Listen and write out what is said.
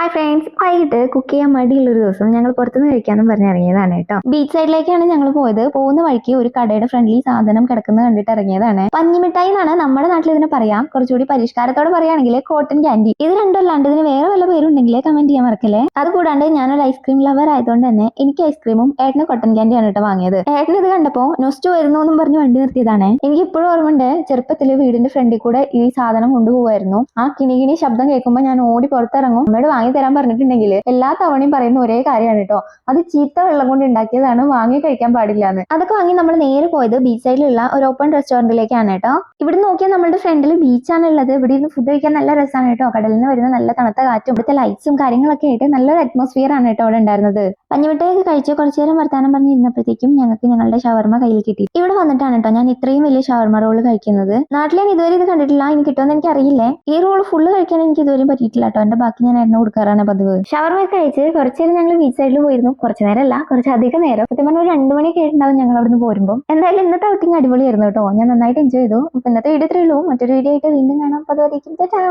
Hi friends, വൈകിട്ട് cook ചെയ്യാൻ മടിയുള്ളൊരു ദിവസം ഞങ്ങൾ പുറത്തുനിന്ന് കഴിക്കാമെന്നും പറഞ്ഞിറങ്ങിയതാണ് കേട്ടോ. ബീച്ച് സൈഡിലേക്കാണ് ഞങ്ങൾ പോയത്. പോകുന്ന വഴിക്ക് ഒരു കടയുടെ ഫ്രണ്ട്ലി സാധനം കിടക്കുന്നത് കണ്ടിട്ട് ഇറങ്ങിയതാണ്. പഞ്ഞിമിഠായി എന്നാണ് നമ്മുടെ നാട്ടിൽ ഇതിനെ പറയാം. കുറച്ചുകൂടി പരിഷ്കാരത്തോടെ പറയുകയാണെങ്കിൽ കോട്ടൺ ക്യാൻഡി. ഇത് രണ്ടല്ലാണ്ട് ഇതിന് വേറെ വല്ല പേരുണ്ടെങ്കിൽ കമന്റ് ചെയ്യാൻ മറക്കല്ലേ. അതുകൂടാണ്ട് ഞാനൊരു ഐസ്ക്രീം ലവർ ആയതുകൊണ്ട് തന്നെ എനിക്ക് ഐസ്ക്രീമും ഏട്ടന് കോട്ടൺ ക്യാൻഡിയാണ് കേട്ടോ വാങ്ങിയത്. ഏട്ടന് ഇത് കണ്ടപ്പോൾ നൊസ്റ്റു വരുന്നു എന്നും പറഞ്ഞ് വണ്ടി നിർത്തിയതാണ്. എനിക്ക് ഇപ്പോഴും ഓർമ്മയുണ്ട്, ചെറുപ്പത്തിൽ വീടിന്റെ ഫ്രണ്ടിൽ കൂടെ ഈ സാധനം കൊണ്ടുപോകുമായിരുന്നു. ആ കിണി ശബ്ദം കേൾക്കുമ്പോൾ ഞാൻ ഓടി പുറത്തിറങ്ങും. അമ്മയോട് വാങ്ങി തരാൻ പറഞ്ഞിട്ടുണ്ടെങ്കിൽ എല്ലാ തവണയും പറയുന്ന ഒരേ കാര്യമാണ് കേട്ടോ, അത് ചീത്ത വെള്ളം കൊണ്ട് ഉണ്ടാക്കിയതാണ്, വാങ്ങി കഴിക്കാൻ പാടില്ല എന്ന്. അതൊക്കെ വാങ്ങി നമ്മൾ നേരെ പോയത് ബീച്ച് സൈഡിലുള്ള ഒരു ഓപ്പൺ റെസ്റ്റോറന്റിലേക്കാണ് കേട്ടോ. ഇവിടെ നോക്കിയാൽ നമ്മുടെ ഫ്രണ്ടിൽ ബീച്ചാണ് ഉള്ളത്. ഇവിടെ ഇരുന്ന് ഫുഡ് കഴിക്കാൻ നല്ല രസമാണ് കേട്ടോ. കടലിൽ നിന്ന് വരുന്ന നല്ല തണുത്ത കാറ്റും ഇവിടുത്തെ ലൈറ്റ്സും കാര്യങ്ങളൊക്കെ ആയിട്ട് നല്ലൊരു അറ്റ്മോസ്ഫിയർ ആണ് കേട്ടോ അവിടെ ഉണ്ടായിരുന്നത്. പഞ്ഞിമിഠായിയൊക്കെ കഴിച്ച് കുറച്ചു നേരം വർത്താനം പറഞ്ഞിരുന്നപ്പോഴത്തേക്കും ഞങ്ങൾക്ക് ഞങ്ങളുടെ ഷവർമ കയ്യിൽ കിട്ടി. ഇവിടെ വന്നിട്ടാണ് കേട്ടോ ഞാൻ ഇത്രയും വലിയ ഷവർമ റോള് കഴിക്കുന്നത്. നാട്ടിൽ ഞാൻ ഇതുവരെ ഇത് കണ്ടിട്ടില്ല, ഇനി കിട്ടുമെന്ന് എനിക്ക് അറിയില്ലേ. ഈ റോള് ഫുള്ള് കഴിക്കാൻ എനിക്ക് ഇതുവരെയും പറ്റിയിട്ടില്ല കേട്ടോ. എന്റെ ബാക്കി ഞാൻ എണ്ണ കൊടുക്കാറാണ് പതിവ്. ഷവർമ കഴിച്ച് കുറച്ചു നേരം ഞങ്ങൾ ബീച്ച് സൈഡിൽ പോയിരുന്നു. കുറച്ചു നേരം അല്ല, കുറച്ചധികം നേരം. സത്യം പറഞ്ഞാൽ ഒരു 2 മണിയൊക്കെ ആയിട്ടുണ്ടാവും ഞങ്ങൾ അവിടുന്ന് പോരുമ്പോൾ. എന്തായാലും ഇന്നത്തെ ഔട്ടിങ് അടിപൊളിയായിരുന്നു കേട്ടോ. ഞാൻ നന്നായിട്ട് എൻജോയ് ചെയ്തു. അപ്പൊ ഇന്നത്തെ വീഡിയോ ഇത്രയേ ഉള്ളൂ. മറ്റൊരു വീഡിയോ ആയിട്ട് വീണ്ടും കാണാം. അപ്പോൾ അതുവരേക്കും ടാറ്റാ.